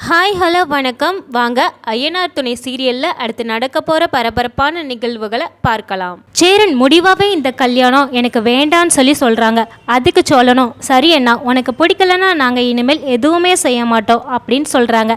Hi hello வணக்கம். வாங்க ஐயனார் துணை சீரியலில் அடுத்து நடக்க போகிற பரபரப்பான நிகழ்வுகளை பார்க்கலாம். சேரன் முடிவாகவே இந்த கல்யாணம் எனக்கு வேண்டான்னு சொல்லி சொல்கிறாங்க. அதுக்கு சொல்லணும், சரி அண்ணா, உனக்கு பிடிக்கலன்னா நாங்கள் இனிமேல் எதுவுமே செய்ய மாட்டோம் அப்படின்னு சொல்கிறாங்க.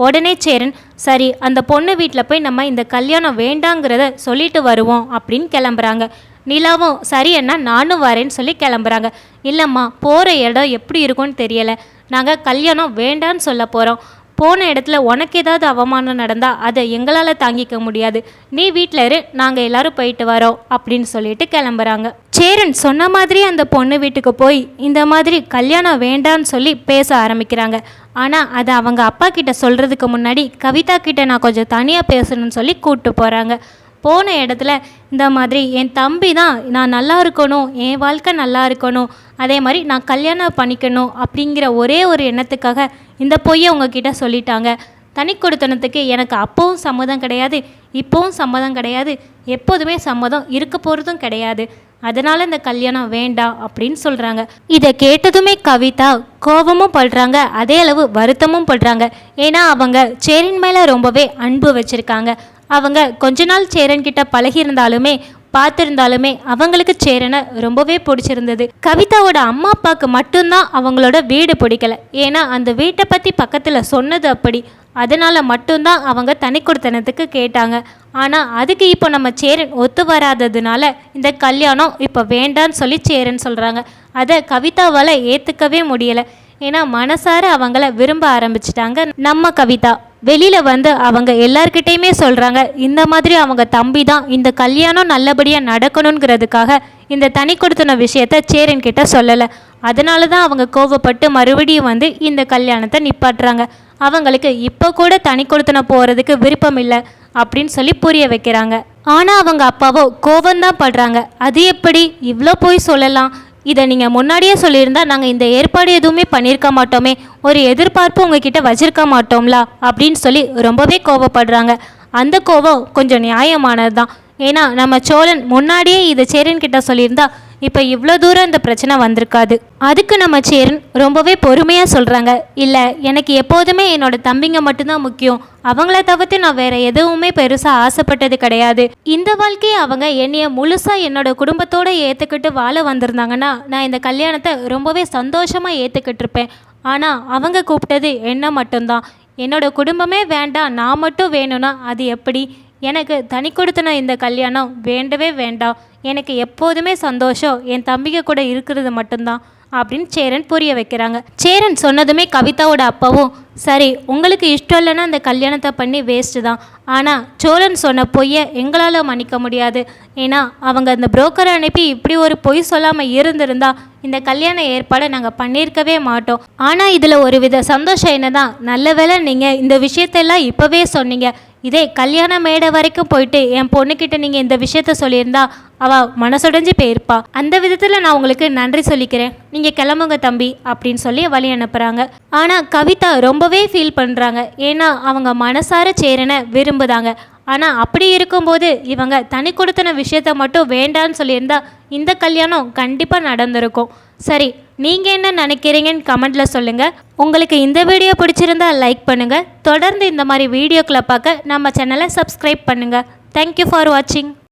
உடனே சேரன், சரி அந்த பொண்ணு வீட்டில் போய் நம்ம இந்த கல்யாணம் வேண்டாங்கிறத சொல்லிட்டு வருவோம் அப்படின்னு கிளம்புறாங்க. நிலாவும் சரி அண்ணா நானும் வரேன்னு சொல்லி கிளம்புறாங்க. இல்லைம்மா, போகிற இடம் எப்படி இருக்கும்னு தெரியலை, நாங்கள் கல்யாணம் வேண்டான்னு சொல்ல போகிறோம். போன இடத்துல உனக்கு ஏதாவது அவமானம் நடந்தால் அதை எங்களால் தாங்கிக்க முடியாது, நீ வீட்டில் இரு, நாங்கள் எல்லாரும் போயிட்டு வரோம் அப்படின்னு சொல்லிட்டு கிளம்புறாங்க. சேரன் சொன்ன மாதிரி அந்த பொண்ணு வீட்டுக்கு போய் இந்த மாதிரி கல்யாணம் வேண்டான்னு சொல்லி பேச ஆரம்பிக்கிறாங்க. ஆனால் அதை அவங்க அப்பா கிட்ட சொல்கிறதுக்கு முன்னாடி கவிதா கிட்ட நான் கொஞ்சம் தனியாக பேசணும்னு சொல்லி கூப்பிட்டு போகிறாங்க. போன இடத்துல இந்த மாதிரி என் தம்பி தான் நான் நல்லா இருக்கணும், என் வாழ்க்கை நல்லா இருக்கணும், அதே மாதிரி நான் கல்யாணம் பண்ணிக்கணும் அப்படிங்கிற ஒரே ஒரு எண்ணத்துக்காக இந்த பொய்யை உங்ககிட்ட சொல்லிட்டாங்க. தனி கொடுத்தனத்துக்கு எனக்கு அப்போவும் சம்மதம் கிடையாது, இப்போவும் சம்மதம் கிடையாது, எப்போதுமே சம்மதம் இருக்க போகிறதும் கிடையாது, அதனால் இந்த கல்யாணம் வேண்டாம் அப்படின்னு சொல்கிறாங்க. இதை கேட்டதுமே கவிதா கோபமும் படுறாங்க, அதே அளவு வருத்தமும் படுறாங்க. ஏன்னா அவங்க சேரன் மேலே ரொம்பவே அன்பு வச்சுருக்காங்க. அவங்க கொஞ்ச நாள் சேரன் கிட்ட பழகியிருந்தாலுமே பார்த்துருந்தாலுமே அவங்களுக்கு சேரனை ரொம்பவே பிடிச்சிருந்தது. கவிதாவோட அம்மா அப்பாவுக்கு மட்டும்தான் அவங்களோட வீடு பிடிக்கல, ஏன்னா அந்த வீட்டை பற்றி பக்கத்தில் சொன்னது அப்படி, அதனால் மட்டும்தான் அவங்க தனி கொடுத்தனத்துக்கு கேட்டாங்க. ஆனால் அதுக்கு இப்போ நம்ம சேரன் ஒத்து வராததுனால இந்த கல்யாணம் இப்போ வேண்டான்னு சொல்லி சேரன் சொல்கிறாங்க. அதை கவிதாவால் ஏற்றுக்கவே முடியலை. ஏன்னா மனசார அவங்கள விரும்ப ஆரம்பிச்சிட்டாங்க நம்ம கவிதா. வெளியில் வந்து அவங்க எல்லார்கிட்டையுமே சொல்கிறாங்க, இந்த மாதிரி அவங்க தம்பி தான் இந்த கல்யாணம் நல்லபடியாக நடக்கணுங்கிறதுக்காக இந்த தனி கொடுத்தன விஷயத்த சேரன் கிட்ட சொல்லலை. அதனால தான் அவங்க கோவப்பட்டு மறுபடியும் வந்து இந்த கல்யாணத்தை நிப்பாட்டுறாங்க. அவங்களுக்கு இப்போ கூட தனி கொடுத்தன போகிறதுக்கு விருப்பம் இல்லை அப்படின்னு சொல்லி புரிய வைக்கிறாங்க. ஆனால் அவங்க அப்பாவோ கோபந்தான் படுறாங்க. அது எப்படி இவ்வளோ போய் சொல்லலாம், இதை நீங்கள் முன்னாடியே சொல்லியிருந்தா நாங்கள் இந்த ஏற்பாடு எதுவுமே பண்ணியிருக்க மாட்டோமே, ஒரு எதிர்பார்ப்பு உங்ககிட்ட வச்சிருக்க மாட்டோம்லா அப்படின்னு சொல்லி ரொம்பவே கோவப்படுறாங்க. அந்த கோபம் கொஞ்சம் நியாயமானது தான். ஏன்னா நம்ம சோழன் முன்னாடியே இதை சேரன் கிட்ட சொல்லியிருந்தா இப்போ இவ்வளோ தூரம் இந்த பிரச்சனை வந்திருக்காது. அதுக்கு நம்ம சேரன் ரொம்பவே பொறுமையாக சொல்கிறாங்க, இல்லை எனக்கு எப்போதுமே என்னோட தம்பிங்க மட்டும்தான் முக்கியம், அவங்கள தவிர்த்து நான் வேற எதுவுமே பெருசாக ஆசைப்பட்டது கிடையாது. இந்த வாழ்க்கையை அவங்க என்னைய முழுசாக என்னோட குடும்பத்தோடு ஏற்றுக்கிட்டு வாழ வந்திருந்தாங்கன்னா நான் இந்த கல்யாணத்தை ரொம்பவே சந்தோஷமாக ஏற்றுக்கிட்டு இருப்பேன். ஆனால் அவங்க கூப்பிட்டது என்ன மட்டும்தான், என்னோட குடும்பமே வேண்டாம், நான் மட்டும் வேணும்னா அது எப்படி? எனக்கு தனி கொடுத்தன இந்த கல்யாணம் வேண்டவே வேண்டாம், எனக்கு எப்போதுமே சந்தோஷம் என் தம்பிங்க கூட இருக்கிறது மட்டும்தான் அப்படின்னு சேரன் புரிய வைக்கிறாங்க. சேரன் சொன்னதுமே கவிதாவோட அப்பாவும், சரி உங்களுக்கு இஷ்டம் இல்லைன்னா அந்த கல்யாணத்தை பண்ணி வேஸ்ட்டு தான், ஆனால் சோழன் சொன்ன பொய்யை எங்களால் மன்னிக்க முடியாது, ஏன்னா அவங்க அந்த புரோக்கரை அனுப்பி இப்படி ஒரு பொய் சொல்லாமல் இருந்திருந்தா இந்த கல்யாண ஏற்பாடை நாங்கள் பண்ணியிருக்கவே மாட்டோம். ஆனால் இதில் ஒரு வித சந்தோஷம் என்னதான், நல்ல வேளை நீங்கள் இந்த விஷயத்தெல்லாம் இப்போவே சொன்னீங்க, இதே கல்யாண மேடை வரைக்கும் போயிட்டு என் பொண்ணுக்கிட்ட நீங்கள் இந்த விஷயத்த சொல்லியிருந்தா அவள் மனசுடைஞ்சு போயிருப்பா. அந்த விதத்தில் நான் உங்களுக்கு நன்றி சொல்லிக்கிறேன், நீங்கள் கிளம்புங்க தம்பி அப்படின்னு சொல்லி வழி அனுப்புகிறாங்க. ஆனால் கவிதா ரொம்பவே ஃபீல் பண்ணுறாங்க, ஏன்னா அவங்க மனசார சேரனை விரும்புதாங்க. ஆனால் அப்படி இருக்கும்போது இவங்க தனி கொடுத்தன விஷயத்த மட்டும் வேண்டான்னு சொல்லியிருந்தா இந்த கல்யாணம் கண்டிப்பாக நடந்திருக்கும். சரி, நீங்கள் என்ன நினைக்கிறீங்கன்னு கமெண்ட்டில் சொல்லுங்கள். உங்களுக்கு இந்த வீடியோ பிடிச்சிருந்தா லைக் பண்ணுங்கள். தொடர்ந்து இந்த மாதிரி வீடியோக்களை பார்க்க நம்ம சேனலை சப்ஸ்கிரைப் பண்ணுங்கள். தேங்க்யூ ஃபார் வாட்சிங்.